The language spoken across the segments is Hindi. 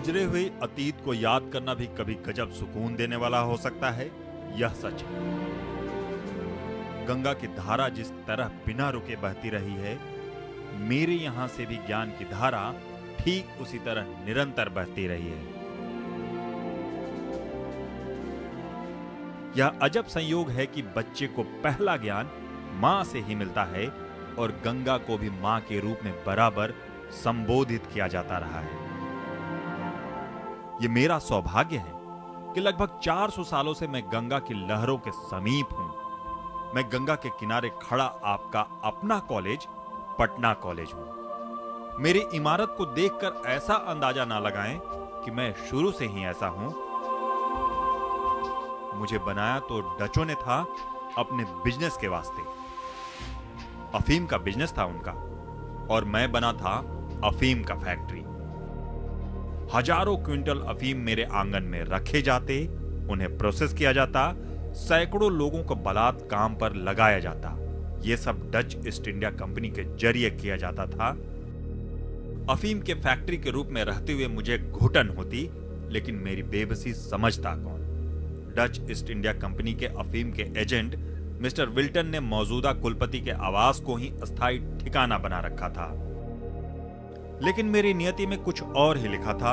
गुजरे हुए अतीत को याद करना भी कभी गजब सुकून देने वाला हो सकता है, यह सच है। गंगा की धारा जिस तरह बिना रुके बहती रही है, मेरे यहां से भी ज्ञान की धारा ठीक उसी तरह निरंतर बहती रही है। यह अजब संयोग है कि बच्चे को पहला ज्ञान मां से ही मिलता है और गंगा को भी मां के रूप में बराबर संबोधित किया जाता रहा है। यह मेरा सौभाग्य है कि लगभग 400 सालों से मैं गंगा की लहरों के समीप हूं। मैं गंगा के किनारे खड़ा आपका अपना कॉलेज पटना कॉलेज हूं। मेरी इमारत को देखकर ऐसा अंदाजा ना लगाएं कि मैं शुरू से ही ऐसा हूं। मुझे बनाया तो डचों ने था अपने बिजनेस के वास्ते। अफीम का बिजनेस था उनका और मैं बना था अफीम का फैक्ट्री। हजारों क्विंटल अफीम मेरे आंगन में रखे जाते, उन्हें प्रोसेस किया जाता, सैकड़ों लोगों को बलात् काम पर लगाया जाता। यह सब डच ईस्ट इंडिया कंपनी के जरिए किया जाता था। अफीम के फैक्ट्री के रूप में रहते हुए मुझे घुटन होती, लेकिन मेरी बेबसी समझता कौन। डच ईस्ट इंडिया कंपनी के अफीम के एजेंट मिस्टर विल्टन ने मौजूदा कुलपति के आवास को ही अस्थायी ठिकाना बना रखा था। लेकिन मेरी नियति में कुछ और ही लिखा था।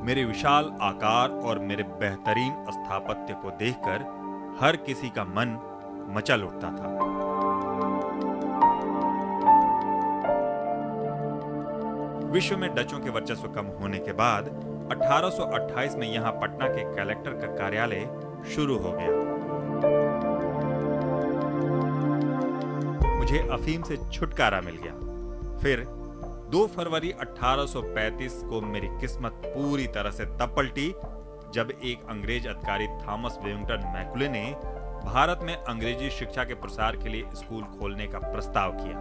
मेरे विशाल आकार और मेरे बेहतरीन स्थापत्य को देखकर हर किसी का मन मचल उठता था। विश्व में डचों के वर्चस्व कम होने के बाद 1828 में यहां पटना के कलेक्टर का कार्यालय शुरू हो गया। मुझे अफीम से छुटकारा मिल गया। फिर 2 फरवरी 1835 को मेरी किस्मत पूरी तरह से तब पलटी जब एक अंग्रेज अधिकारी थॉमस वेलिंगटन मैकुले ने भारत में अंग्रेजी शिक्षा के प्रसार के लिए स्कूल खोलने का प्रस्ताव किया।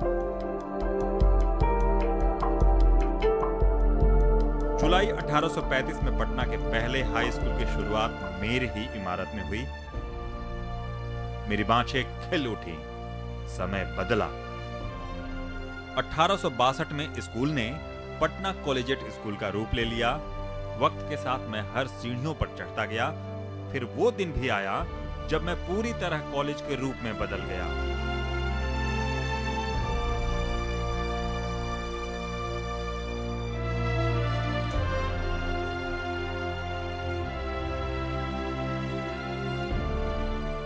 जुलाई 1835 में पटना के पहले हाई स्कूल की शुरुआत मेरी ही इमारत में हुई। मेरी बाँछें खिल उठी। समय बदला। 1862 में स्कूल ने पटना कॉलेजिएट स्कूल का रूप ले लिया। वक्त के साथ मैं हर सीढ़ियों पर चढ़ता गया। फिर वो दिन भी आया जब मैं पूरी तरह कॉलेज के रूप में बदल गया।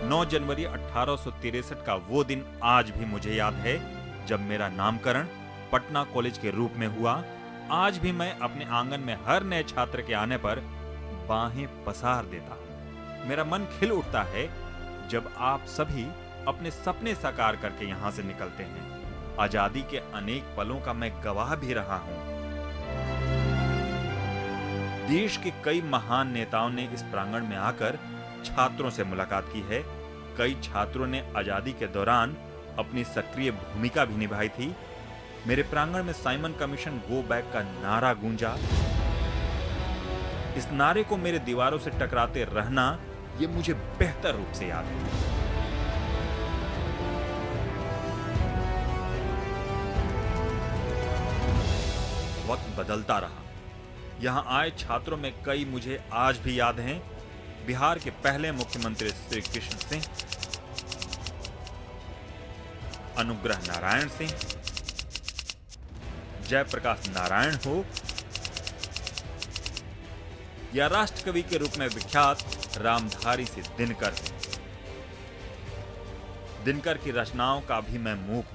नौ जनवरी 1863 का वो दिन आज भी मुझे याद है जब मेरा नामकरण पटना कॉलेज के रूप में हुआ। आज भी मैं अपने आंगन में हर नए छात्र के आने पर बाहें पसार देता हूं। मेरा मन खिल उठता है जब आप सभी अपने सपने साकार करके यहां से निकलते हैं। आजादी के अनेक पलों का मैं गवाह भी रहा हूं। देश के कई महान नेताओं ने इस प्रांगण में आकर छात्रों से मुलाकात की है। कई छात्रों ने आजादी के दौरान अपनी सक्रिय भूमिका भी निभाई थी। मेरे प्रांगण में साइमन कमीशन गो बैक का नारा गूंजा। इस नारे को मेरे दीवारों से टकराते रहना ये मुझे बेहतर रूप से याद है। वक्त बदलता रहा। यहां आए छात्रों में कई मुझे आज भी याद हैं। बिहार के पहले मुख्यमंत्री श्री कृष्ण सिंह, अनुग्रह नारायण सिंह, जयप्रकाश नारायण हो या राष्ट्र कवि के रूप में विख्यात रामधारी से दिनकर की रचनाओं का भी मैं मूक